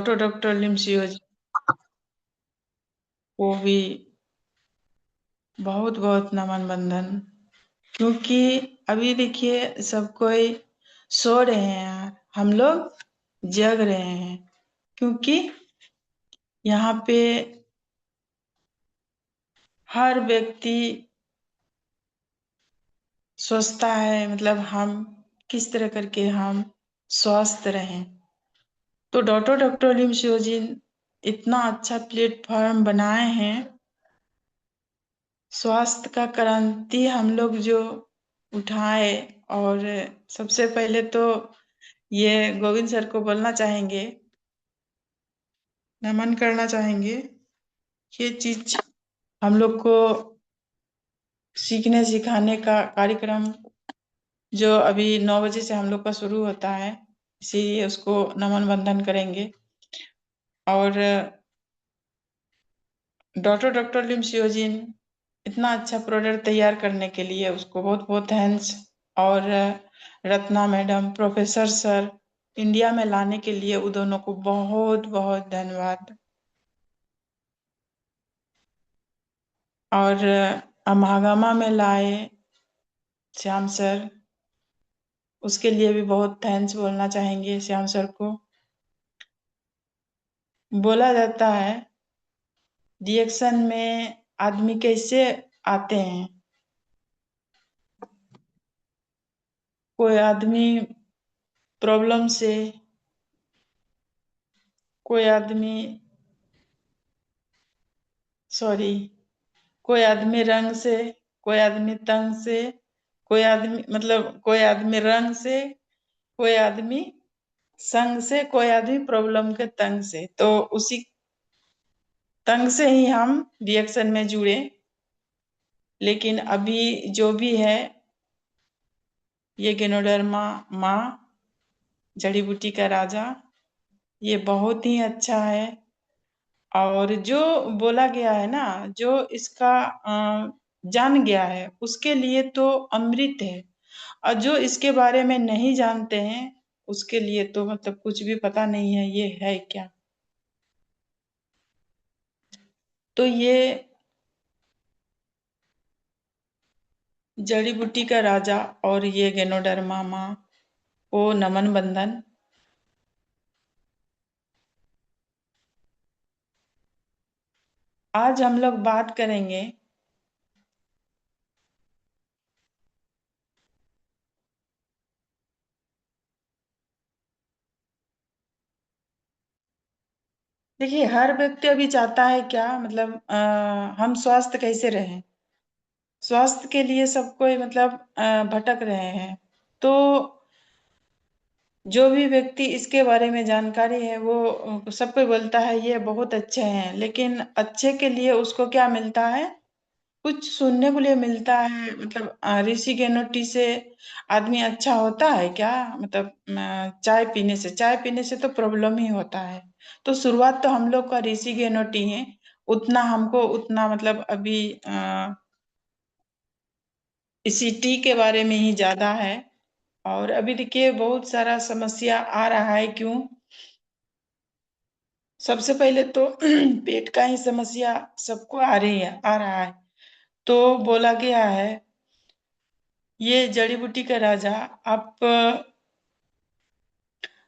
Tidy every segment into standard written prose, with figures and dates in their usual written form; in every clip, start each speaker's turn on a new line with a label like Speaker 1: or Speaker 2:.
Speaker 1: Doctor लिमसियोज को भी बहुत बहुत नमन बंधन। क्योंकि अभी देखिए सब कोई सो रहे हैं यार, हम लोग जग रहे हैं। क्योंकि यहाँ पे हर व्यक्ति सोचता है मतलब हम किस तरह करके हम स्वस्थ रहें। तो डॉक्टर लिमसियोजिन इतना अच्छा प्लेटफॉर्म बनाए हैं, स्वास्थ्य का क्रांति हम लोग जो उठाए। और सबसे पहले तो ये गोविंद सर को बोलना चाहेंगे, नमन करना चाहेंगे। ये चीज हम लोग को सीखने सिखाने का कार्यक्रम जो अभी 9 बजे से हम लोग का शुरू होता है, इसीलिए उसको नमन बंधन करेंगे। और डॉक्टर लिमसियोजिन इतना अच्छा प्रोडक्ट तैयार करने के लिए उसको बहुत बहुत थैंक्स। और Ratna madam, professor sir India में लाने के लिए उन दोनों को बहुत बहुत धन्यवाद। और अमागमा में लाए श्याम सर, उसके लिए भी बहुत थैंक्स बोलना चाहेंगे श्याम सर को। बोला जाता है रिएक्शन में आदमी कैसे आते हैं। कोई आदमी प्रॉब्लम से, कोई आदमी सॉरी कोई आदमी रंग से, कोई आदमी तंग से, कोई आदमी मतलब कोई आदमी रंग से, कोई आदमी संग से, कोई आदमी प्रॉब्लम के तंग से। तो उसी तंग से ही हम रिएक्शन में जुड़े। लेकिन अभी जो भी है, ये गेनोडर्मा माँ जड़ी बूटी का राजा, ये बहुत ही अच्छा है। और जो बोला गया है ना, जो इसका जान गया है उसके लिए तो अमृत है। और जो इसके बारे में नहीं जानते हैं उसके लिए तो मतलब कुछ भी पता नहीं है ये है क्या। तो ये जड़ी बूटी का राजा और ये गेनोडर्मा माँ को नमन बंधन। आज हम लोग बात करेंगे देखिए हर व्यक्ति अभी चाहता है क्या मतलब हम स्वस्थ कैसे रहें। स्वास्थ्य के लिए सब कोई मतलब भटक रहे हैं। तो जो भी व्यक्ति इसके बारे में जानकारी है वो सब कोई बोलता है ये बहुत अच्छे हैं, लेकिन अच्छे के लिए उसको क्या मिलता है, कुछ सुनने को लिए मिलता है। मतलब ऋषि केनोटी से आदमी अच्छा होता है क्या। मतलब चाय पीने से तो प्रॉब्लम ही होता है। तो शुरुआत तो हम लोग का ऋषि केनोटी है। उतना हमको उतना मतलब अभी इसी टी के बारे में ही ज्यादा है। और अभी देखिए बहुत सारा समस्या आ रहा है। क्यों? सबसे पहले तो पेट का ही समस्या सबको आ रही है, आ रहा है। तो बोला गया है ये जड़ी बूटी का राजा, आप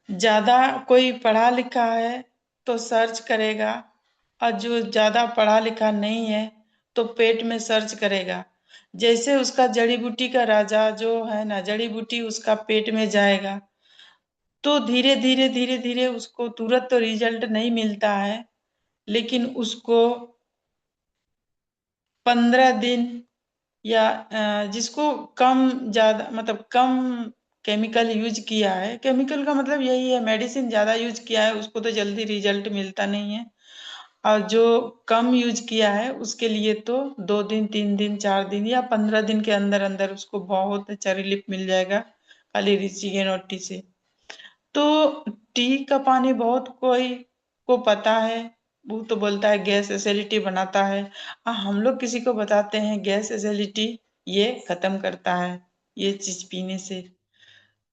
Speaker 1: ज्यादा कोई पढ़ा लिखा है तो सर्च करेगा, और जो ज्यादा पढ़ा लिखा नहीं है तो पेट में सर्च करेगा। जैसे उसका जड़ी बूटी का राजा जो है ना, जड़ी बूटी उसका पेट में जाएगा तो धीरे धीरे धीरे धीरे उसको तुरंत तो रिजल्ट नहीं मिलता है। लेकिन उसको 15 दिन या जिसको कम ज्यादा मतलब कम केमिकल यूज किया है, केमिकल का मतलब यही है मेडिसिन ज्यादा यूज किया है उसको तो जल्दी रिजल्ट मिलता नहीं है। और जो कम यूज किया है उसके लिए तो 2 दिन, 3 दिन, 4 दिन या 15 दिन के अंदर अंदर उसको बहुत अच्छा रिलीफ मिल जाएगा खाली ऋषिकेन और टी से। तो टी का पानी बहुत कोई को पता है, वो तो बोलता है गैस एसिडिटी बनाता है। हम लोग किसी को बताते हैं गैस एसिडिटी ये खत्म करता है ये चीज पीने से।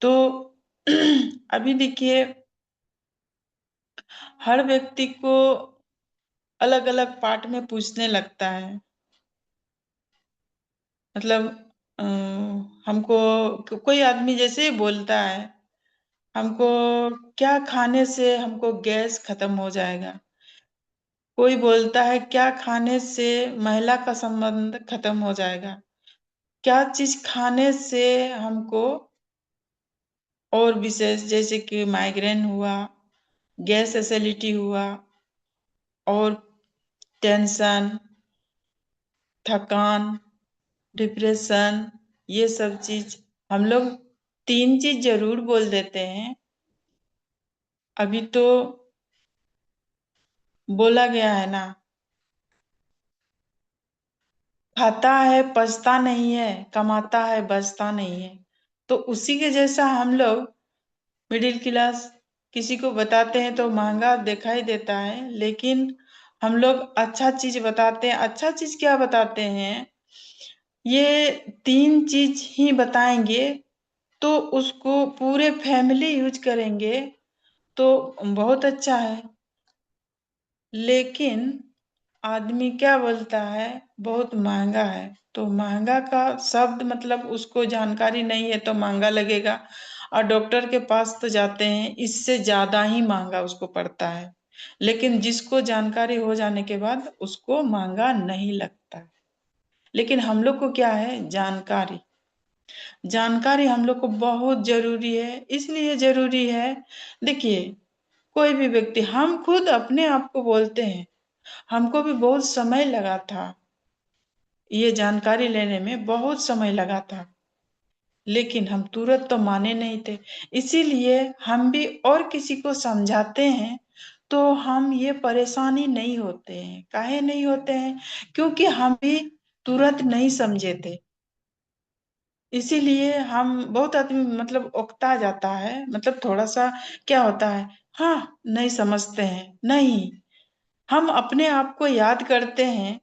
Speaker 1: तो अभी देखिए हर व्यक्ति को अलग अलग पार्ट में पूछने लगता है। मतलब अ, हमको कोई आदमी जैसे ही बोलता है, हमको क्या खाने से हमको गैस खत्म हो जाएगा। कोई बोलता है क्या खाने से महिला का संबंध खत्म हो जाएगा। क्या चीज खाने से हमको और विशेष जैसे कि माइग्रेन हुआ, गैस एसिडिटी हुआ, और टेंशन, थकान, डिप्रेशन, ये सब चीज हम लोग तीन चीज जरूर बोल देते हैं। अभी तो बोला गया है ना, खाता है पछता नहीं है, कमाता है बचता नहीं है। तो उसी के जैसा हम लोग मिडिल क्लास किसी को बताते हैं तो महंगा दिखाई देता है, लेकिन हम लोग अच्छा चीज बताते हैं। अच्छा चीज क्या बताते हैं, ये तीन चीज ही बताएंगे तो उसको पूरे फैमिली यूज करेंगे तो बहुत अच्छा है। लेकिन आदमी क्या बोलता है, बहुत महंगा है। तो महंगा का शब्द मतलब उसको जानकारी नहीं है तो महंगा लगेगा, और डॉक्टर के पास तो जाते हैं इससे ज्यादा ही महंगा उसको पड़ता है। लेकिन जिसको जानकारी हो जाने के बाद उसको महंगा नहीं लगता। लेकिन हम लोग को क्या है, जानकारी। जानकारी हम लोग को बहुत जरूरी है, इसलिए जरूरी है। देखिए, कोई भी व्यक्ति, हम खुद अपने आप को बोलते हैं, हमको भी बहुत समय लगा था, ये जानकारी लेने में बहुत समय लगा था, लेकिन हम तुरंत तो माने नहीं थे। इसीलिए हम भी और किसी को समझाते हैं तो हम ये परेशानी नहीं होते हैं। काहे नहीं होते हैं, क्योंकि हम भी तुरंत नहीं समझे थे। इसीलिए हम बहुत आदमी मतलब उकता जाता है, मतलब थोड़ा सा क्या होता है, हाँ नहीं समझते हैं, नहीं। हम अपने आप को याद करते हैं।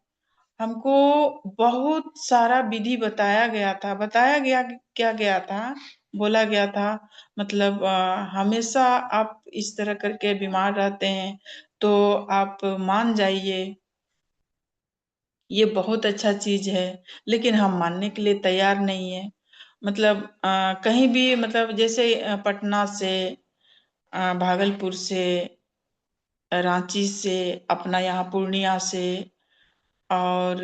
Speaker 1: हमको बहुत सारा विधि बताया गया था, बताया गया क्या गया था, बोला गया था, मतलब हमेशा आप इस तरह करके बीमार रहते हैं तो आप मान जाइए, ये बहुत अच्छा चीज है। लेकिन हम मानने के लिए तैयार नहीं है। मतलब कहीं भी, मतलब जैसे पटना से, भागलपुर से, रांची से, अपना यहाँ पूर्णिया से, और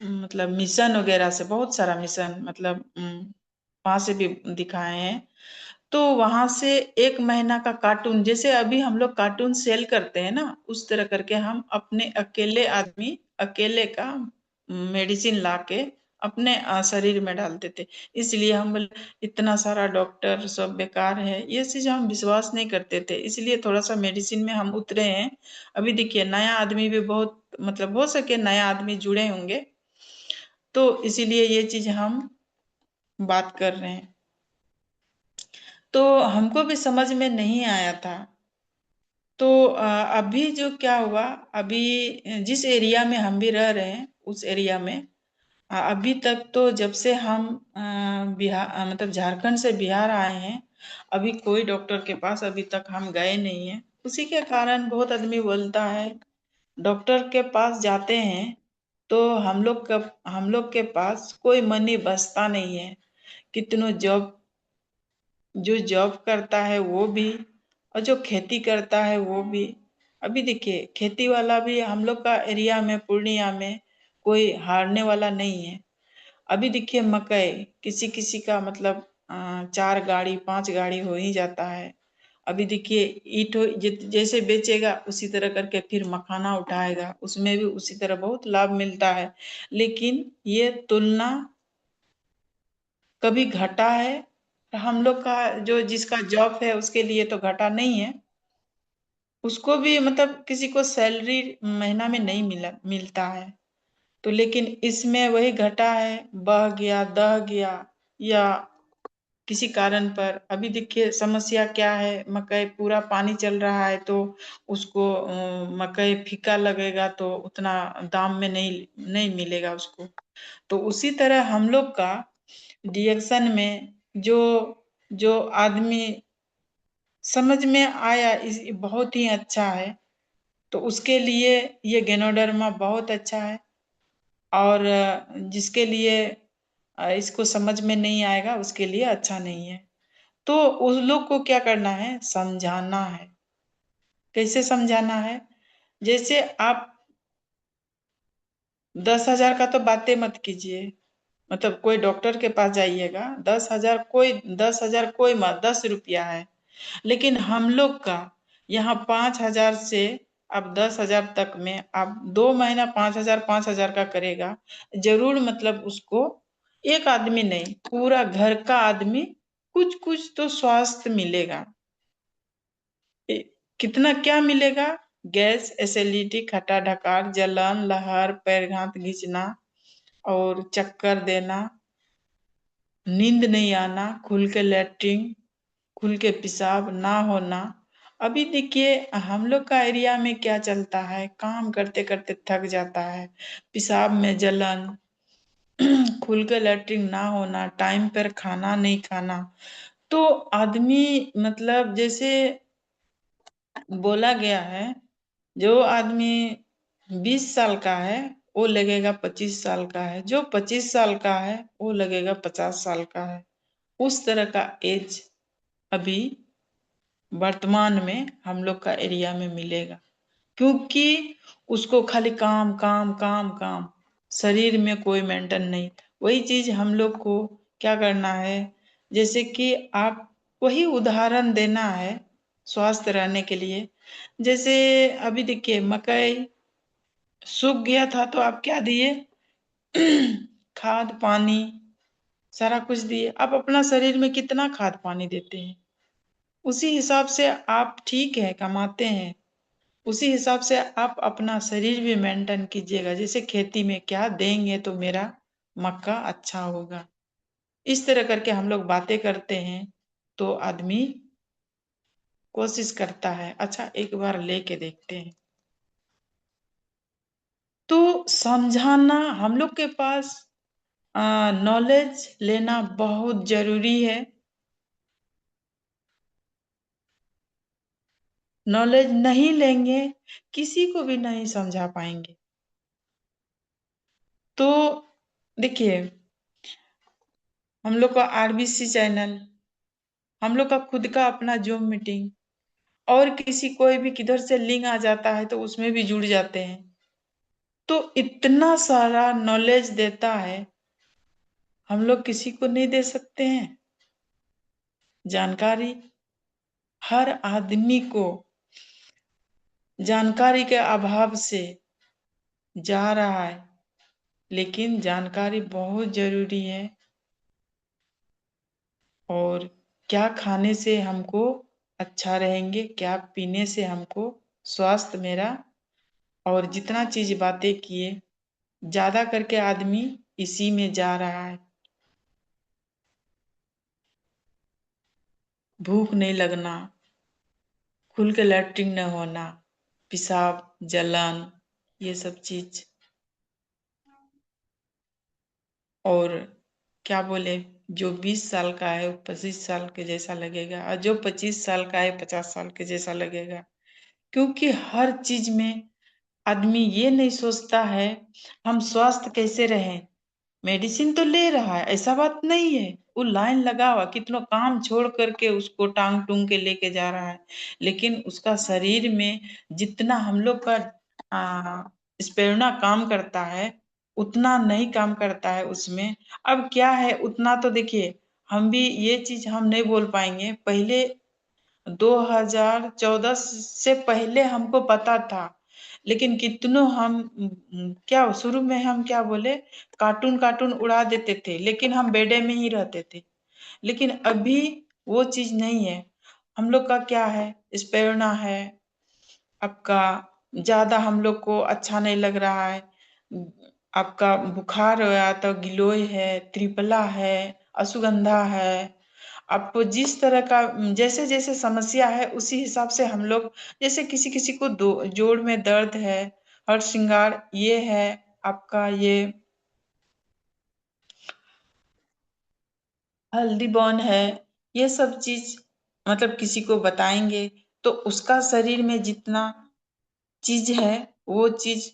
Speaker 1: मतलब मिशन वगैरह से, बहुत सारा मिशन, मतलब वहां से भी दिखाए हैं। तो वहां से 1 महीना का कार्टून, जैसे अभी हम लोग कार्टून सेल करते हैं ना, उस तरह करके हम अपने अकेले आदमी, अकेले का मेडिसिन लाके अपने शरीर में डालते थे। इसलिए हम बोले इतना सारा डॉक्टर सब बेकार है, ये चीज हम विश्वास नहीं करते थे, इसलिए थोड़ा सा मेडिसिन में हम उतरे हैं। अभी देखिए नया आदमी भी बहुत, मतलब हो सके नया आदमी जुड़े होंगे, तो इसीलिए ये चीज हम बात कर रहे हैं। तो हमको भी समझ में नहीं आया था। तो अभी जो क्या हुआ, अभी जिस एरिया में हम भी रह रहे हैं उस एरिया में अभी तक तो, जब से हम बिहार मतलब झारखंड से बिहार आए हैं, अभी कोई डॉक्टर के पास अभी तक हम गए नहीं हैं। उसी के कारण बहुत आदमी बोलता है, डॉक्टर के पास जाते हैं तो हम लोग के पास कोई मनी बचता नहीं है। कितनों जॉब, जो जॉब करता है वो भी, और जो खेती करता है वो भी। अभी देखिए खेती वाला भी हम लोग का एरिया में, पूर्णिया में कोई हारने वाला नहीं है। अभी देखिए मकई, किसी किसी का मतलब 4 गाड़ी 5 गाड़ी हो ही जाता है। अभी देखिए ईंट जैसे बेचेगा उसी तरह करके फिर मखाना उठाएगा, उसमें भी उसी तरह बहुत लाभ मिलता है। लेकिन ये तुलना कभी घटा है, हम लोग का जो जिसका जॉब है उसके लिए तो घटा नहीं है। उसको भी मतलब किसी को सैलरी महीना में नहीं मिलता है। तो लेकिन इसमें वही घटा है, बह गया दह गया, या किसी कारण पर। अभी देखिए समस्या क्या है, मकई पूरा पानी चल रहा है तो उसको मकई फीका लगेगा तो उतना दाम में नहीं नहीं मिलेगा उसको। तो उसी तरह हम लोग का डिएक्शन में जो जो आदमी समझ में आया, इस बहुत ही अच्छा है। तो उसके लिए ये गैनोडर्मा बहुत अच्छा है। और जिसके लिए इसको समझ में नहीं आएगा उसके लिए अच्छा नहीं है। तो उस लोग को क्या करना है, समझाना है। कैसे समझाना है? जैसे आप 10,000 का तो बातें मत कीजिए। मतलब कोई डॉक्टर के पास जाइएगा, 10,000 कोई मत, 10 रुपया है। लेकिन हम लोग का यहाँ 5,000 से अब 10,000 तक में आप 2 महीना 5,000 का करेगा, जरूर मतलब उसको एक आदमी नहीं, पूरा घर का आदमी कुछ कुछ तो स्वास्थ्य मिलेगा। कितना क्या मिलेगा? गैस, एसिडिटी, खट्टा ढकार, जलन, लहर, पैरघात खींचना और चक्कर देना, नींद नहीं आना, खुल के लैट्रिन, खुल के पेशाब ना होना। अभी देखिए हम लोग का एरिया में क्या चलता है, काम करते करते थक जाता है, पेशाब में जलन, खुल के लैट्रिन ना होना, टाइम पर खाना नहीं खाना। तो आदमी मतलब जैसे बोला गया है, जो आदमी 20 साल का है वो लगेगा 25 साल का है, जो 25 साल का है वो लगेगा 50 साल का है। उस तरह का एज अभी वर्तमान में हम लोग का एरिया में मिलेगा। क्योंकि उसको खाली काम काम काम काम, शरीर में कोई मेंटेन नहीं। वही चीज हम लोग को क्या करना है, जैसे कि आप वही उदाहरण देना है स्वस्थ रहने के लिए। जैसे अभी देखिए मकई सूख गया था तो आप क्या दिए? खाद पानी सारा कुछ दिए। आप अपना शरीर में कितना खाद पानी देते हैं? उसी हिसाब से आप ठीक है कमाते हैं, उसी हिसाब से आप अपना शरीर भी मेंटेन कीजिएगा। जैसे खेती में क्या देंगे तो मेरा मक्का अच्छा होगा, इस तरह करके हम लोग बातें करते हैं तो आदमी कोशिश करता है। अच्छा एक बार लेके देखते हैं। तो समझाना हम लोग के पास नॉलेज लेना बहुत जरूरी है। नॉलेज नहीं लेंगे किसी को भी नहीं समझा पाएंगे। तो देखिए हम लोग का आरबीसी चैनल, हम लोग का खुद का अपना जूम मीटिंग, और किसी कोई भी किधर से लिंक आ जाता है तो उसमें भी जुड़ जाते हैं। तो इतना सारा नॉलेज देता है, हम लोग किसी को नहीं दे सकते हैं जानकारी? हर आदमी को जानकारी के अभाव से जा रहा है। लेकिन जानकारी बहुत जरूरी है। और क्या खाने से हमको अच्छा रहेंगे, क्या पीने से हमको स्वास्थ्य मेरा, और जितना चीज बातें किए, ज्यादा करके आदमी इसी में जा रहा है। भूख नहीं लगना, खुल के लैट्रिन न होना, पेशाब, जलन, ये सब चीज। और क्या बोले, जो 20 साल का है वो 25 साल के जैसा लगेगा, और जो 25 साल का है 50 साल के जैसा लगेगा। क्योंकि हर चीज में आदमी ये नहीं सोचता है हम स्वस्थ कैसे रहें। मेडिसिन तो ले रहा है, ऐसा बात नहीं है, वो लाइन लगा हुआ कितना काम छोड़ करके उसको टांग टूंग के लेके जा रहा है। लेकिन उसका शरीर में जितना हम लोग का स्पेरुना काम करता है उतना नहीं काम करता है उसमें। अब क्या है, उतना तो देखिए हम भी ये चीज हम नहीं बोल पाएंगे। पहले 2014 से पहले हमको पता था। लेकिन कितनों हम क्या शुरू में हम क्या बोले, कार्टून कार्टून उड़ा देते थे, लेकिन हम बेडे में ही रहते थे। लेकिन अभी वो चीज नहीं है। हम लोग का क्या है, स्पेरुना है आपका, ज्यादा हम लोग को अच्छा नहीं लग रहा है। आपका बुखार होया तो गिलोय है, त्रिपला है, अश्वगंधा है। आपको जिस तरह का जैसे जैसे समस्या है उसी हिसाब से हम लोग, जैसे किसी किसी को जोड़ में दर्द है, हर श्रृंगार ये है, आपका ये हल्दी बॉन है, ये सब चीज मतलब किसी को बताएंगे तो उसका शरीर में जितना चीज है वो चीज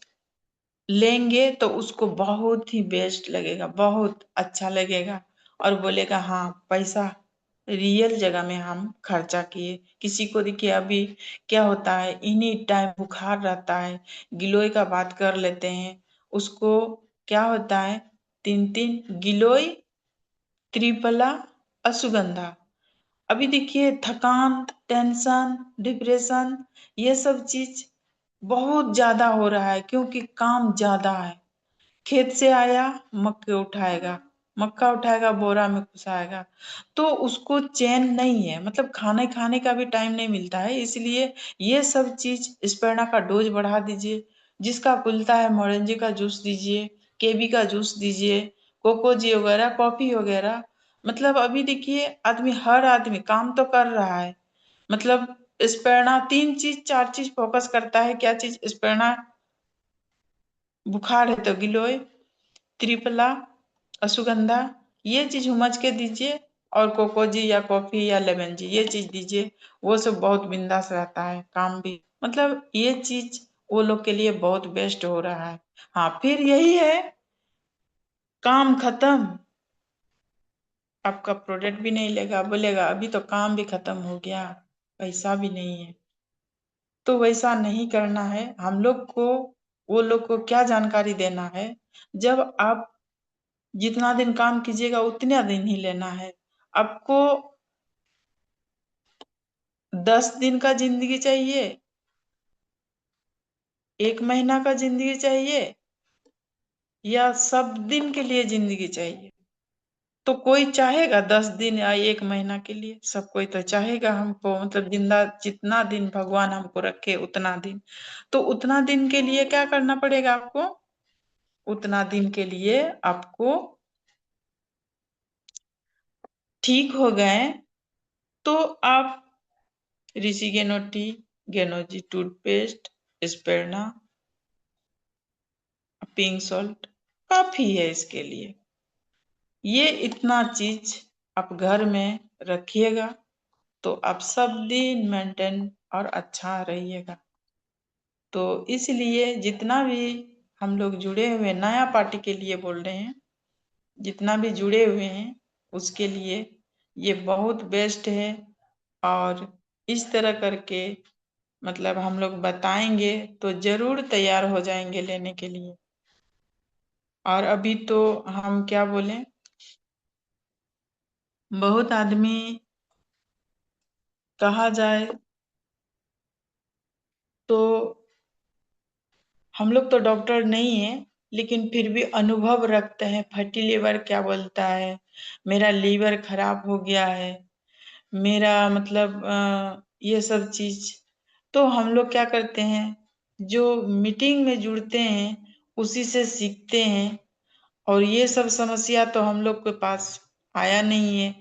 Speaker 1: लेंगे तो उसको बहुत ही बेस्ट लगेगा, बहुत अच्छा लगेगा और बोलेगा हाँ पैसा रियल जगह में हम खर्चा किए। किसी को देखिए अभी क्या होता है, इन्हीं टाइम बुखार रहता है, गिलोय का बात कर लेते हैं, उसको क्या होता है, 3 3 गिलोय, त्रिफला, अश्वगंधा। अभी देखिए थकान, टेंशन, डिप्रेशन, ये सब चीज बहुत ज्यादा हो रहा है क्योंकि काम ज्यादा है। खेत से आया, मक्के उठाएगा, मक्का उठाएगा बोरा में घुसाएगा, तो उसको चैन नहीं है, मतलब खाने खाने का भी टाइम नहीं मिलता है। इसलिए ये सब चीज स्पेना का डोज बढ़ा दीजिए। जिसका खुलता है मोरंजी का जूस दीजिए, केवी का जूस दीजिए, कोको जी वगैरह, कॉफी वगैरह। मतलब अभी देखिए आदमी, हर आदमी काम तो कर रहा है, मतलब स्पेना 3 चीज 4 चीज फोकस करता है। क्या चीज? स्पेना बुखार है तो गिलोय, त्रिफला, अश्वगंधा, ये चीज हुमच के दीजिए, और कोको जी या कॉफी या लेमन जी ये चीज दीजिए। वो सब बहुत बिंदास रहता है, काम भी, मतलब ये चीज वो लोग के लिए बहुत बेस्ट हो रहा है। हाँ फिर यही है, काम खत्म, आपका प्रोडक्ट भी नहीं लेगा, बोलेगा अभी तो काम भी खत्म हो गया, पैसा भी नहीं है। तो वैसा नहीं करना है हम लोग को। वो लोग को क्या जानकारी देना है, जब आप जितना दिन काम कीजिएगा उतना दिन ही लेना है। आपको 10 दिन का जिंदगी चाहिए, 1 महीना का जिंदगी चाहिए, या सब दिन के लिए जिंदगी चाहिए? तो कोई चाहेगा 10 दिन या 1 महीना के लिए? सब कोई तो चाहेगा हमको, मतलब जिंदा जितना दिन भगवान हमको रखे उतना दिन। तो उतना दिन के लिए क्या करना पड़ेगा आपको? उतना दिन के लिए आपको ठीक हो गए तो आप ऋषि गेनो टी, गेनोजी टूथपेस्ट, स्पेरना, पिंक सॉल्ट काफी है इसके लिए। ये इतना चीज आप घर में रखिएगा तो आप सब दिन मेंटेन और अच्छा रहिएगा। तो इसलिए जितना भी हम लोग जुड़े हुए, नया पार्टी के लिए बोल रहे हैं, जितना भी जुड़े हुए हैं उसके लिए ये बहुत बेस्ट है। और इस तरह करके मतलब हम लोग बताएंगे तो जरूर तैयार हो जाएंगे लेने के लिए। और अभी तो हम क्या बोलें, बहुत आदमी, कहा जाए तो हम लोग तो डॉक्टर नहीं है, लेकिन फिर भी अनुभव रखते हैं, फैटी लीवर क्या बोलता है, मेरा लीवर खराब हो गया है, मेरा मतलब ये सब चीज। तो हम लोग क्या करते हैं, जो मीटिंग में जुड़ते हैं उसी से सीखते हैं। और ये सब समस्या तो हम लोग के पास आया नहीं है,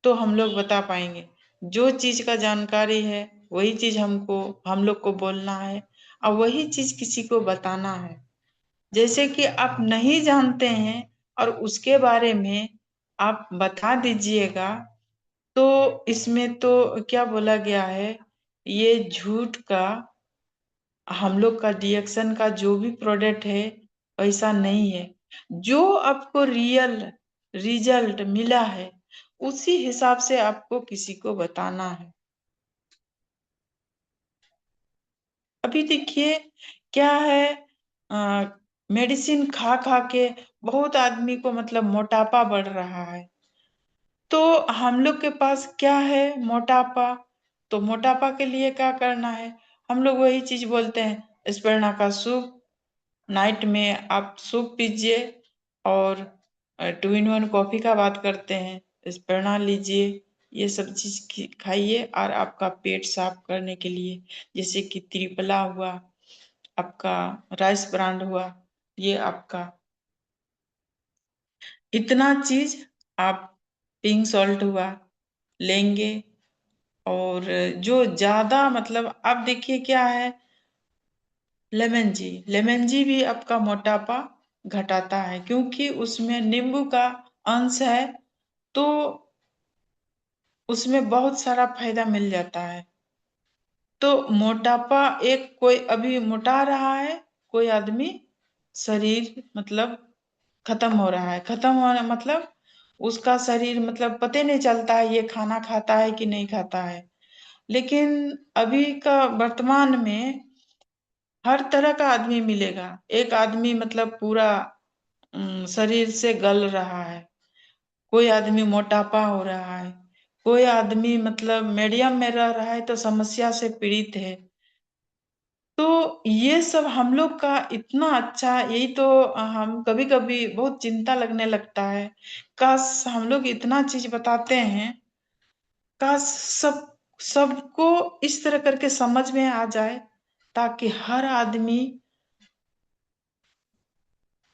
Speaker 1: तो हम लोग बता पाएंगे। जो चीज का जानकारी है वही चीज हमको, हम लोग को बोलना है, और वही चीज किसी को बताना है। जैसे कि आप नहीं जानते हैं और उसके बारे में आप बता दीजिएगा, तो इसमें तो क्या बोला गया है, ये झूठ का, हम लोग का डिएक्शन का जो भी प्रोडक्ट है वैसा नहीं है। जो आपको रियल रिजल्ट मिला है उसी हिसाब से आपको किसी को बताना है। अभी देखिए क्या है, मेडिसिन खा खा के बहुत आदमी को मतलब मोटापा बढ़ रहा है। तो हम लोग के पास क्या है, मोटापा। तो मोटापा के लिए क्या करना है, हम लोग वही चीज बोलते हैं, स्पेरना का सूप, नाइट में आप सूप पीजिए। और 2 in 1 कॉफी का बात करते हैं, स्पेरना लीजिए। ये सब चीज खाइए, और आपका पेट साफ करने के लिए जैसे कि त्रिफला हुआ, आपका राइस ब्रांड हुआ, ये आपका इतना चीज आप, पिंक सॉल्ट हुआ, लेंगे। और जो ज्यादा मतलब आप देखिए क्या है, लेमन जी, लेमन जी भी आपका मोटापा घटाता है क्योंकि उसमें नींबू का अंश है। तो उसमें बहुत सारा फायदा मिल जाता है। तो मोटापा एक, कोई अभी मोटा रहा है, कोई आदमी शरीर मतलब खत्म हो रहा है, खत्म होना मतलब उसका शरीर मतलब पता नहीं चलता है ये खाना खाता है कि नहीं खाता है। लेकिन अभी का वर्तमान में हर तरह का आदमी मिलेगा। एक आदमी मतलब पूरा शरीर से गल रहा है, कोई आदमी मोटापा हो रहा है, कोई आदमी मतलब मीडियम में रह रहा है तो समस्या से पीड़ित है। तो ये सब हम लोग का इतना अच्छा, यही तो हम कभी कभी बहुत चिंता लगने लगता है। काश हम लोग इतना चीज बताते हैं, काश सबको इस तरह करके समझ में आ जाए, ताकि हर आदमी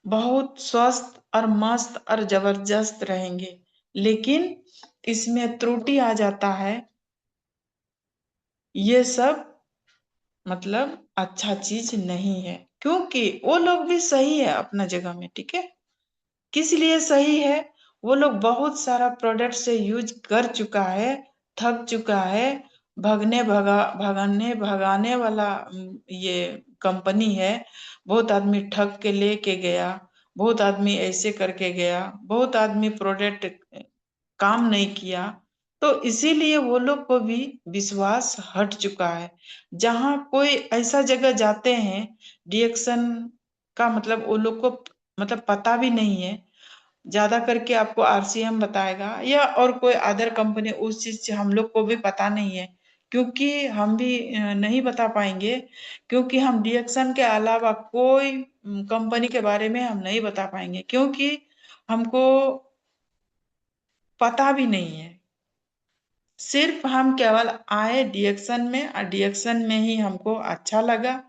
Speaker 1: बहुत स्वस्थ और मस्त और जबरदस्त रहेंगे। लेकिन इसमें त्रुटि आ जाता है, ये सब मतलब अच्छा चीज नहीं है, क्योंकि वो लोग भी सही है अपना जगह में, ठीक है। किस लिए सही है? वो लोग बहुत सारा प्रोडक्ट से यूज कर चुका है, थक चुका है। भगाने भगाने वाला ये कंपनी है। बहुत आदमी ठग के लेके गया, बहुत आदमी ऐसे करके गया, बहुत आदमी प्रोडक्ट काम नहीं किया। तो इसीलिए वो लोग को भी विश्वास हट चुका है। जहां कोई ऐसा जगह जाते हैं, डिएक्शन का मतलब वो लोग को मतलब पता भी नहीं है। ज्यादा करके आपको आरसीएम बताएगा या और कोई अदर कंपनी, उस चीज से हम लोग को भी पता नहीं है, क्योंकि हम भी नहीं बता पाएंगे। क्योंकि हम डिएक्शन के अलावा कोई कंपनी के बारे में हम नहीं बता पाएंगे, क्योंकि हमको पता भी नहीं है। सिर्फ हम केवल आए डिएक्शन में और डिएक्शन में ही हमको अच्छा लगा,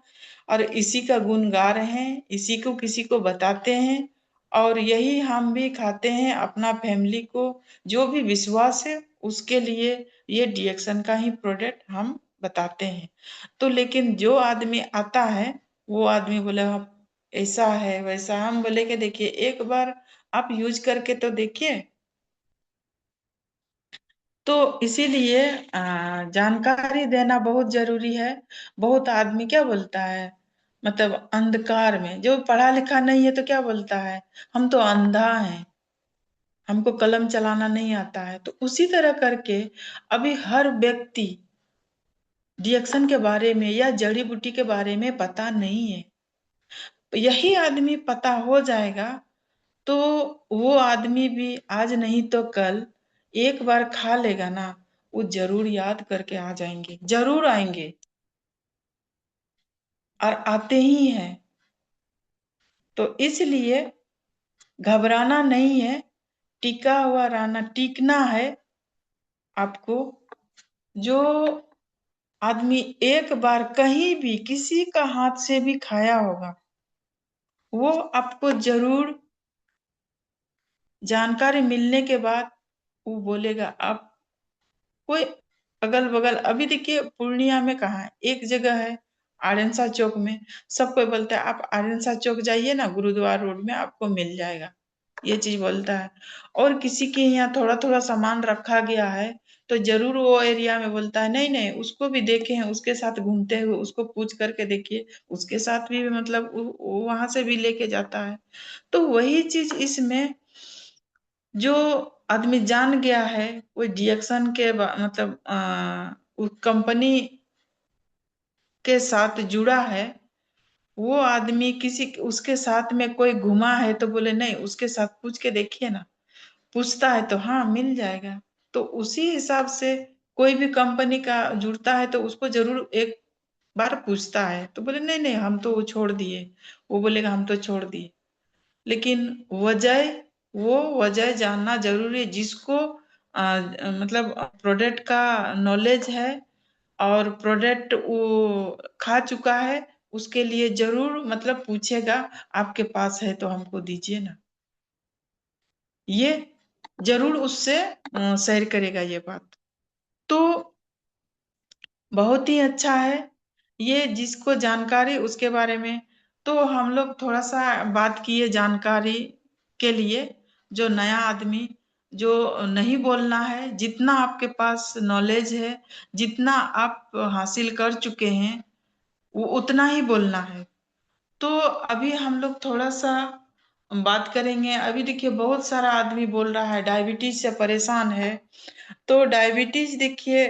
Speaker 1: और इसी का गुण गा रहे हैं, इसी को किसी को बताते हैं, और यही हम भी खाते हैं अपना फैमिली को। जो भी विश्वास है उसके लिए ये डिएक्शन का ही प्रोडक्ट हम बताते हैं। तो लेकिन जो आदमी आता है, वो आदमी बोले "हाँ, ऐसा है वैसा", हम बोले कि देखिए एक बार आप यूज करके तो देखिए। तो इसीलिए जानकारी देना बहुत जरूरी है। बहुत आदमी क्या बोलता है, मतलब अंधकार में जो पढ़ा लिखा नहीं है तो क्या बोलता है, हम तो अंधा हैं, हमको कलम चलाना नहीं आता है। तो उसी तरह करके अभी हर व्यक्ति रिएक्शन के बारे में या जड़ी बूटी के बारे में पता नहीं है। यही आदमी पता हो जाएगा तो वो आदमी भी आज नहीं तो कल एक बार खा लेगा ना, वो जरूर याद करके आ जाएंगे, जरूर आएंगे, और आते ही हैं। तो इसलिए घबराना नहीं है, टिका हुआ रहना, टिकना है आपको। जो आदमी एक बार कहीं भी किसी का हाथ से भी खाया होगा, वो आपको जरूर जानकारी मिलने के बाद वो बोलेगा। आप कोई अगल बगल, अभी देखिए पूर्णिया में कहाँ है, एक जगह है आरएनसा चौक में। सब कोई बोलता है आप आरएनसा चौक जाइए ना, गुरुद्वारा रोड में आपको मिल जाएगा, ये चीज बोलता है। और किसी के यहाँ थोड़ा थोड़ा सामान रखा गया है तो जरूर वो एरिया में बोलता है नहीं नहीं, उसको भी देखे हैं, उसके साथ घूमते हुए उसको पूछ करके देखिए, उसके साथ भी मतलब वो वहां से भी लेके जाता है। तो वही चीज इसमें, जो आदमी जान गया है, कोई डिएक्शन के मतलब कंपनी के साथ जुड़ा है, वो आदमी किसी उसके साथ में कोई घुमा है तो बोले नहीं, उसके साथ पूछ के देखिए ना। पूछता है तो हाँ मिल जाएगा। तो उसी हिसाब से कोई भी कंपनी का जुड़ता है तो उसको जरूर एक बार पूछता है, तो बोले नहीं नहीं हम तो वो छोड़ दिए, वो बोलेगा हम तो छोड़ दिए। लेकिन वजह, वो वजह जानना जरूरी है। जिसको मतलब प्रोडक्ट का नॉलेज है और प्रोडक्ट वो खा चुका है, उसके लिए जरूर मतलब पूछेगा, आपके पास है तो हमको दीजिए ना, ये जरूर उससे शेयर करेगा ये बात। तो बहुत ही अच्छा है ये, जिसको जानकारी उसके बारे में। तो हम लोग थोड़ा सा बात किए जानकारी के लिए, जो नया आदमी जो नहीं बोलना है, जितना आपके पास नॉलेज है, जितना आप हासिल कर चुके हैं, वो उतना ही बोलना है। तो अभी हम लोग थोड़ा सा बात करेंगे। अभी देखिए बहुत सारा आदमी बोल रहा है डायबिटीज से परेशान है। तो डायबिटीज देखिए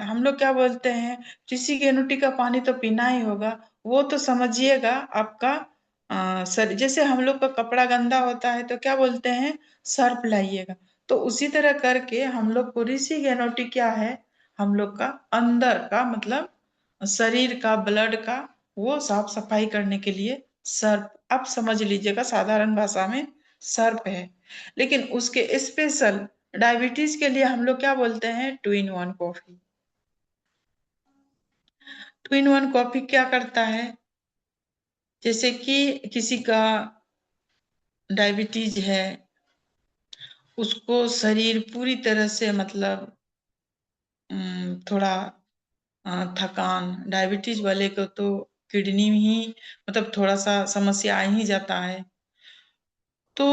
Speaker 1: हम लोग क्या बोलते हैं, ऋषि गेनुटी का पानी तो पीना ही होगा। वो तो समझिएगा आपका सर, जैसे हम लोग का कपड़ा गंदा होता है तो क्या बोलते हैं, सर्फ लाइएगा। तो उसी तरह करके हम लोग को ऋषि गेनुटी क्या है, हम लोग का अंदर का मतलब शरीर का ब्लड का वो साफ सफाई करने के लिए सर्फ, आप समझ लीजिएगा साधारण भाषा में सर्फ है। लेकिन उसके स्पेशल डायबिटीज के लिए हम लोग क्या बोलते हैं, two in one coffee. Two in one coffee क्या करता है, जैसे कि किसी का डायबिटीज है, उसको शरीर पूरी तरह से मतलब थोड़ा थकान, डायबिटीज वाले को तो किडनी ही मतलब थोड़ा सा समस्या आ ही जाता है। तो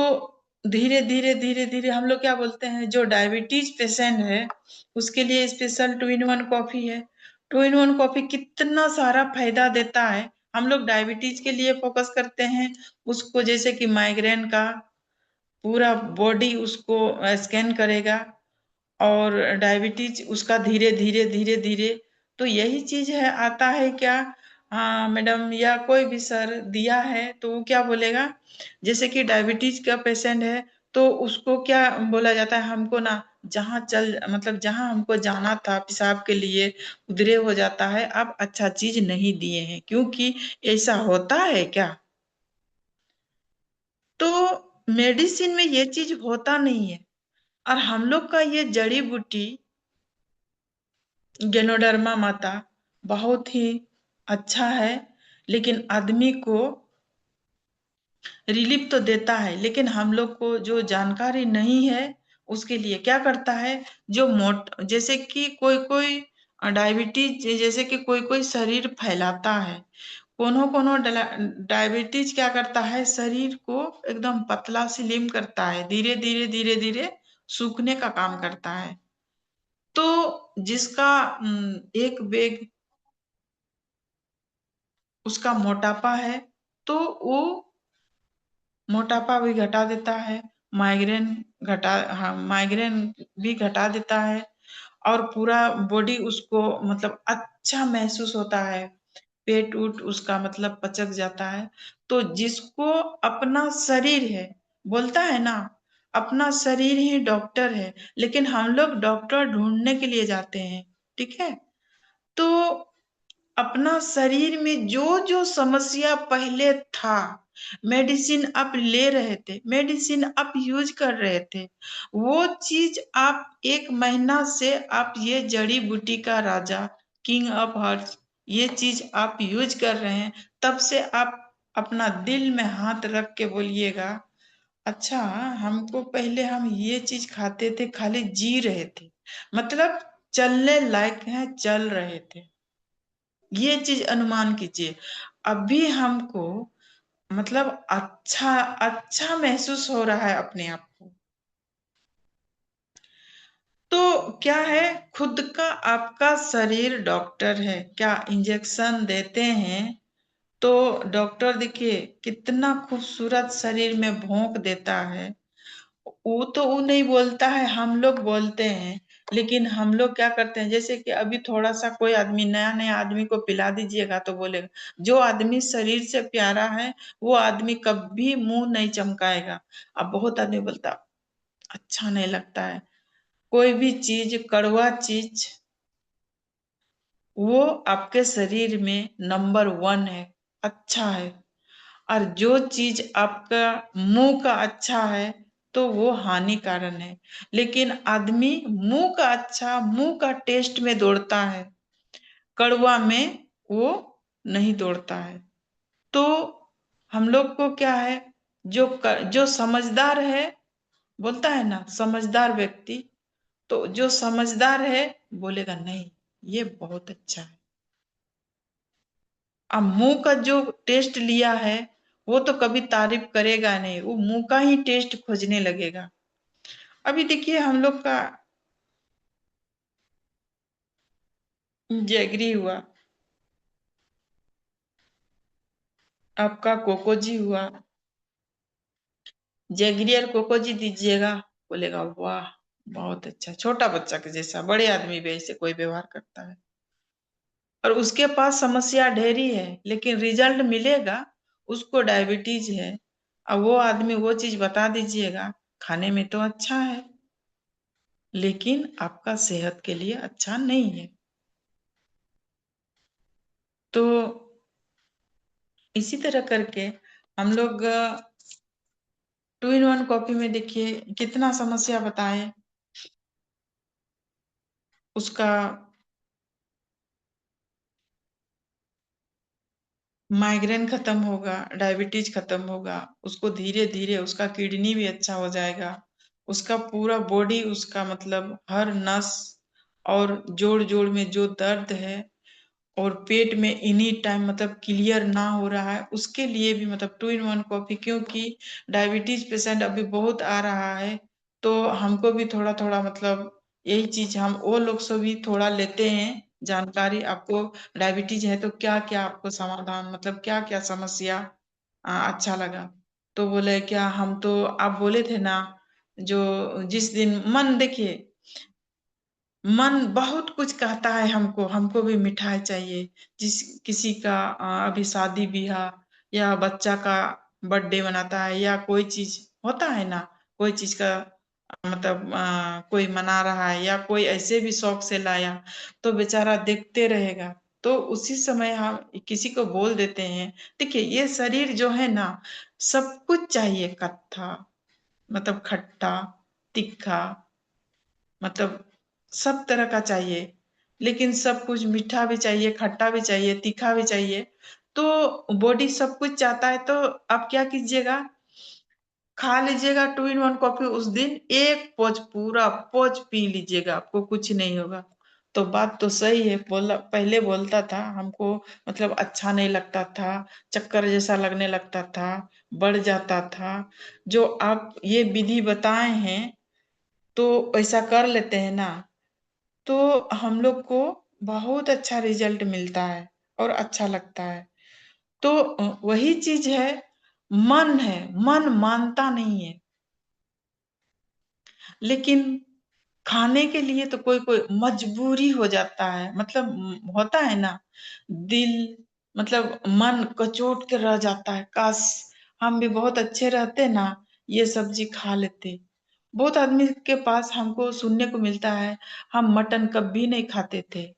Speaker 1: धीरे धीरे धीरे धीरे हम लोग क्या बोलते हैं, जो डायबिटीज पेशेंट है उसके लिए special two in one coffee है। टू इन वन कॉफी कितना सारा फायदा देता है। हम लोग डायबिटीज के लिए फोकस करते हैं, उसको जैसे कि माइग्रेन का पूरा बॉडी उसको स्कैन करेगा, और डायबिटीज उसका धीरे धीरे धीरे धीरे। तो यही चीज है, आता है क्या, हाँ मैडम या कोई भी सर दिया है तो वो क्या बोलेगा, जैसे कि डायबिटीज का पेशेंट है तो उसको क्या बोला जाता है, हमको ना जहाँ चल मतलब जहाँ हमको जाना था पेशाब के लिए उधरे हो जाता है, अब अच्छा चीज नहीं दिए हैं, क्योंकि ऐसा होता है क्या। तो मेडिसिन में ये चीज होता नहीं है। और हम लोग का ये जड़ी बूटी गेनोडर्मा माता बहुत ही अच्छा है, लेकिन आदमी को रिलीफ तो देता है, लेकिन हम लोग को जो जानकारी नहीं है उसके लिए क्या करता है, जो मोट जैसे कि कोई कोई डायबिटीज, जैसे कि कोई कोई शरीर फैलाता है, कोनो कोनो डायबिटीज क्या करता है, शरीर को एकदम पतला स्लिम करता है, धीरे धीरे धीरे धीरे सूखने का काम करता है। तो जिसका एक वेग उसका मोटापा है, तो वो मोटापा भी घटा देता है, माइग्रेन घटा, हाँ माइग्रेन भी घटा देता है, और पूरा बॉडी उसको मतलब अच्छा महसूस होता है, पेट उट उसका मतलब पचक जाता है। तो जिसको अपना शरीर है, बोलता है ना, अपना शरीर ही डॉक्टर है, लेकिन हम लोग डॉक्टर ढूंढने के लिए जाते हैं, ठीक है। तो अपना शरीर में जो जो समस्या पहले था, मेडिसिन आप ले रहे थे, मेडिसिन आप यूज कर रहे थे, वो चीज आप 1 महीना से आप ये जड़ी बूटी का राजा, किंग ऑफ हर्ब्स, ये चीज आप यूज कर रहे हैं, तब से आप अपना दिल में हाथ रख के बोलिएगा, अच्छा हमको पहले हम ये चीज खाते थे, खाली जी रहे थे, मतलब चलने लायक है, चल रहे थे, ये चीज अनुमान कीजिए। अभी हमको मतलब अच्छा अच्छा महसूस हो रहा है अपने आप को। तो क्या है, खुद का आपका शरीर डॉक्टर है, क्या इंजेक्शन देते हैं तो डॉक्टर देखिए कितना खूबसूरत शरीर में भोंक देता है, वो तो वो नहीं बोलता है, हम लोग बोलते हैं। लेकिन हम लोग क्या करते हैं, जैसे कि अभी थोड़ा सा कोई आदमी नया नया आदमी को पिला दीजिएगा तो बोलेगा, जो आदमी शरीर से प्यारा है वो आदमी कभी मुंह नहीं चमकाएगा। अब बहुत आदमी बोलता अच्छा नहीं लगता है, कोई भी चीज कड़वा चीज वो आपके शरीर में नंबर 1 है, अच्छा है। और जो चीज आपका मुंह का अच्छा है तो वो हानिकारक है। लेकिन आदमी मुंह का अच्छा, मुंह का टेस्ट में दौड़ता है, कड़वा में वो नहीं दौड़ता है। तो हम लोग को क्या है, जो समझदार है, बोलता है ना समझदार व्यक्ति, तो जो समझदार है बोलेगा नहीं ये बहुत अच्छा है। अब मुंह का जो टेस्ट लिया है वो तो कभी तारीफ करेगा नहीं, वो मुंह का ही टेस्ट खोजने लगेगा। अभी देखिए हम लोग का जैगरी हुआ, आपका कोकोजी हुआ, जैगरी और कोकोजी दीजिएगा, बोलेगा वाह बहुत अच्छा, छोटा बच्चा के जैसा, बड़े आदमी भी ऐसे कोई व्यवहार करता है। और उसके पास समस्या ढेरी है, लेकिन रिजल्ट मिलेगा, उसको डायबिटीज है। अब वो आदमी वो चीज बता दीजिएगा, खाने में तो अच्छा है लेकिन आपका सेहत के लिए अच्छा नहीं है। तो इसी तरह करके हम लोग 2 in 1 कॉफी में देखिए कितना समस्या बताए, उसका माइग्रेन खत्म होगा, डायबिटीज खत्म होगा, उसको धीरे धीरे उसका किडनी भी अच्छा हो जाएगा, उसका पूरा बॉडी, उसका मतलब हर नस और जोड़ जोड़ में जो दर्द है और पेट में एनी टाइम मतलब क्लियर ना हो रहा है, उसके लिए भी मतलब 2 in 1 कॉफी, क्योंकि डायबिटीज पेशेंट अभी बहुत आ रहा है, तो हमको भी थोड़ा थोड़ा मतलब यही चीज हम वो लोग से भी थोड़ा लेते हैं जानकारी। आपको डायबिटीज है तो क्या क्या आपको समाधान, मतलब क्या क्या समस्या अच्छा लगा? तो बोले क्या, हम तो आप बोले थे ना, जो जिस दिन मन देखिए, मन बहुत कुछ कहता है हमको, हमको भी मिठाई चाहिए। जिस किसी का अभी शादी ब्याह या बच्चा का बर्थडे मनाता है या कोई चीज होता है ना, कोई चीज का मतलब कोई मना रहा है या कोई ऐसे भी शौक से लाया, तो बेचारा देखते रहेगा। तो उसी समय हम किसी को बोल देते हैं, देखिए ये शरीर जो है ना, सब कुछ चाहिए, कत्था मतलब खट्टा, तीखा, मतलब सब तरह का चाहिए, लेकिन सब कुछ मीठा भी चाहिए, खट्टा भी चाहिए, तीखा भी चाहिए। तो बॉडी सब कुछ चाहता है, तो आप क्या कीजिएगा, खा लीजिएगा 2 in 1 कॉफी उस दिन, एक पोच पूरा पोच पी लीजिएगा, आपको कुछ नहीं होगा। तो बात तो सही है, बोला पहले बोलता था हमको, मतलब अच्छा नहीं लगता था, चक्कर जैसा लगने लगता था, बढ़ जाता था। जो आप ये विधि बताए हैं तो ऐसा कर लेते हैं ना, तो हम लोग को बहुत अच्छा रिजल्ट मिलता है और अच्छा लगता है। तो वही चीज है, मन है, मन मानता नहीं है, लेकिन खाने के लिए तो कोई कोई मजबूरी हो जाता है, मतलब होता है ना, दिल मतलब मन कचोट के रह जाता है, काश हम भी बहुत अच्छे रहते ना, ये सब्जी खा लेते। बहुत आदमी के पास हमको सुनने को मिलता है, हम मटन कभी नहीं खाते थे,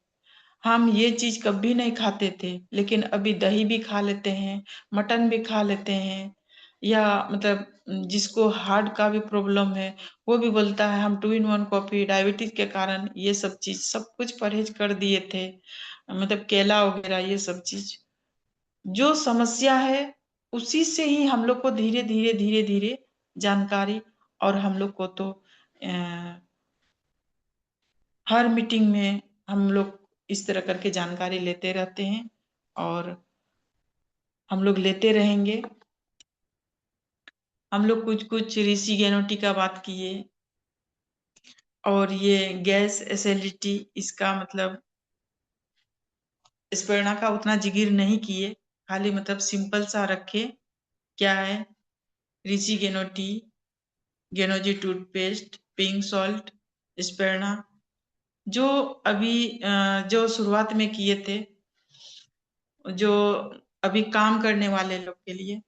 Speaker 1: हम ये चीज कभी नहीं खाते थे, लेकिन अभी दही भी खा लेते हैं, मटन भी खा लेते हैं। या मतलब जिसको हार्ट का भी प्रॉब्लम है, वो भी बोलता है हम 2 in 1 कॉफी, डायबिटीज के कारण ये सब चीज सब कुछ परहेज कर दिए थे, मतलब केला वगैरह ये सब चीज। जो समस्या है उसी से ही हम लोग को धीरे धीरे धीरे धीरे जानकारी, और हम लोग को तो हर मीटिंग में हम लोग इस तरह करके जानकारी लेते रहते हैं, और हम लोग लेते रहेंगे। हम लोग कुछ कुछ ऋषि गेनोटी का बात किए, और ये गैस एसिडिटी, इसका मतलब स्पेरणा का उतना जिक्र नहीं किए, खाली मतलब सिंपल सा रखे, क्या है, ऋषि गेनोटी, गेनोजी टूथपेस्ट, पिंक सॉल्ट, स्पेरणा, जो अभी जो शुरुआत में किए थे, जो अभी काम करने वाले लोग के लिए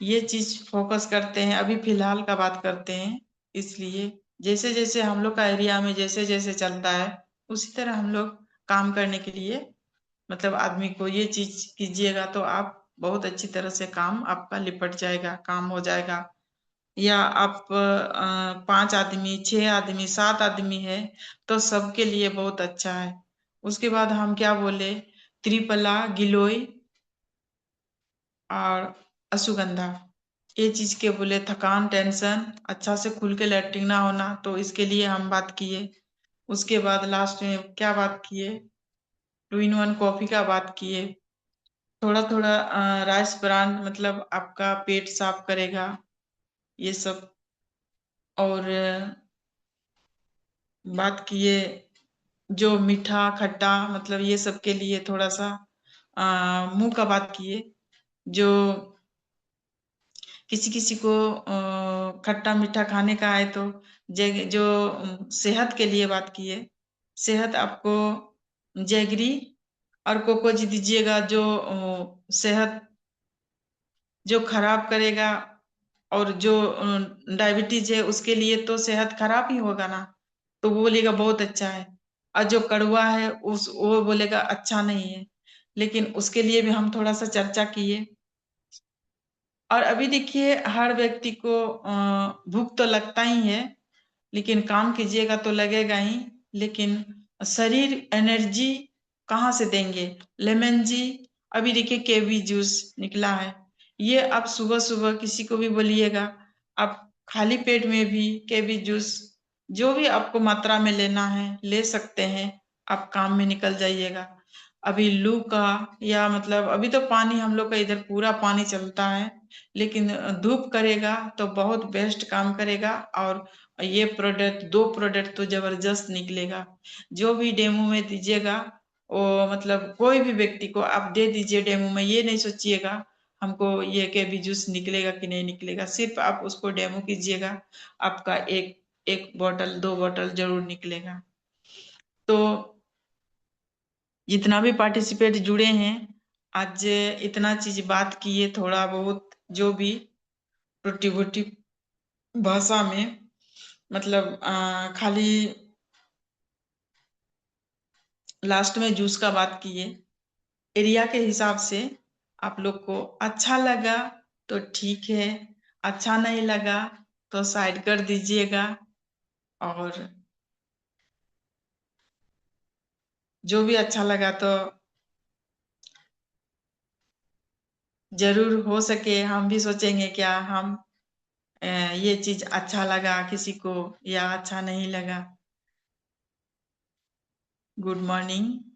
Speaker 1: ये चीज फोकस करते हैं, अभी फिलहाल का बात करते हैं। इसलिए जैसे जैसे हम लोग का एरिया में जैसे जैसे चलता है, उसी तरह हम लोग काम करने के लिए, मतलब आदमी को ये चीज कीजिएगा तो आप बहुत अच्छी तरह से काम आपका लिपट जाएगा, काम हो जाएगा। या आप 5 आदमी, 6 आदमी, 7 आदमी है, तो सबके लिए बहुत अच्छा है। उसके बाद हम क्या बोले, त्रिफला, गिलोय और अश्वगंधा, ये चीज के बोले थकान, टेंशन, अच्छा से खुल के लैट्रिन ना होना, तो इसके लिए हम बात किए। उसके बाद लास्ट में क्या बात किए, 2 in 1 कॉफी का बात किए। थोड़ा थोड़ा राइस ब्रांड मतलब आपका पेट साफ करेगा, ये सब। और बात किए जो मीठा खट्टा, मतलब ये सब के लिए थोड़ा सा मुंह का बात किए। जो किसी किसी को खट्टा मीठा खाने का है तो जो सेहत के लिए बात किए। सेहत आपको जैगरी और कोकोजी दीजिएगा, जो सेहत जो खराब करेगा, और जो डायबिटीज है उसके लिए तो सेहत खराब ही होगा ना, तो वो बोलेगा बहुत अच्छा है। और जो कड़वा है वो बोलेगा अच्छा नहीं है। लेकिन उसके लिए भी हम थोड़ा सा चर्चा किए। और अभी देखिए, हर व्यक्ति को भूख तो लगता ही है, लेकिन काम कीजिएगा तो लगेगा ही। लेकिन शरीर एनर्जी कहाँ से देंगे? लेमन जी, अभी देखिए केवी जूस निकला है, ये आप सुबह सुबह किसी को भी बोलिएगा, आप खाली पेट में भी केवी जूस जो भी आपको मात्रा में लेना है ले सकते हैं। आप काम में निकल जाइएगा। अभी लू का, या मतलब अभी तो पानी हम लोग का इधर पूरा पानी चलता है, लेकिन धूप करेगा तो बहुत बेस्ट काम करेगा। और ये प्रोडक्ट, दो प्रोडक्ट तो जबरदस्त निकलेगा। जो भी डेमो में दीजिएगा, वो मतलब कोई भी व्यक्ति को आप दे दीजिए डेमो में, ये नहीं सोचिएगा हमको ये केवी जूस निकलेगा कि नहीं निकलेगा। सिर्फ आप उसको डेमो कीजिएगा, आपका एक एक बोतल दो बोतल जरूर निकलेगा। तो जितना भी पार्टिसिपेट जुड़े हैं, आज इतना चीज बात किए, थोड़ा बहुत जो भी टूटी फूटी भाषा में, मतलब खाली लास्ट में जूस का बात किए। एरिया के हिसाब से आप लोग को अच्छा लगा तो ठीक है, अच्छा नहीं लगा तो साइड कर दीजिएगा। और जो भी अच्छा लगा तो जरूर, हो सके हम भी सोचेंगे क्या हम ये चीज अच्छा लगा किसी को या अच्छा नहीं लगा। Good morning.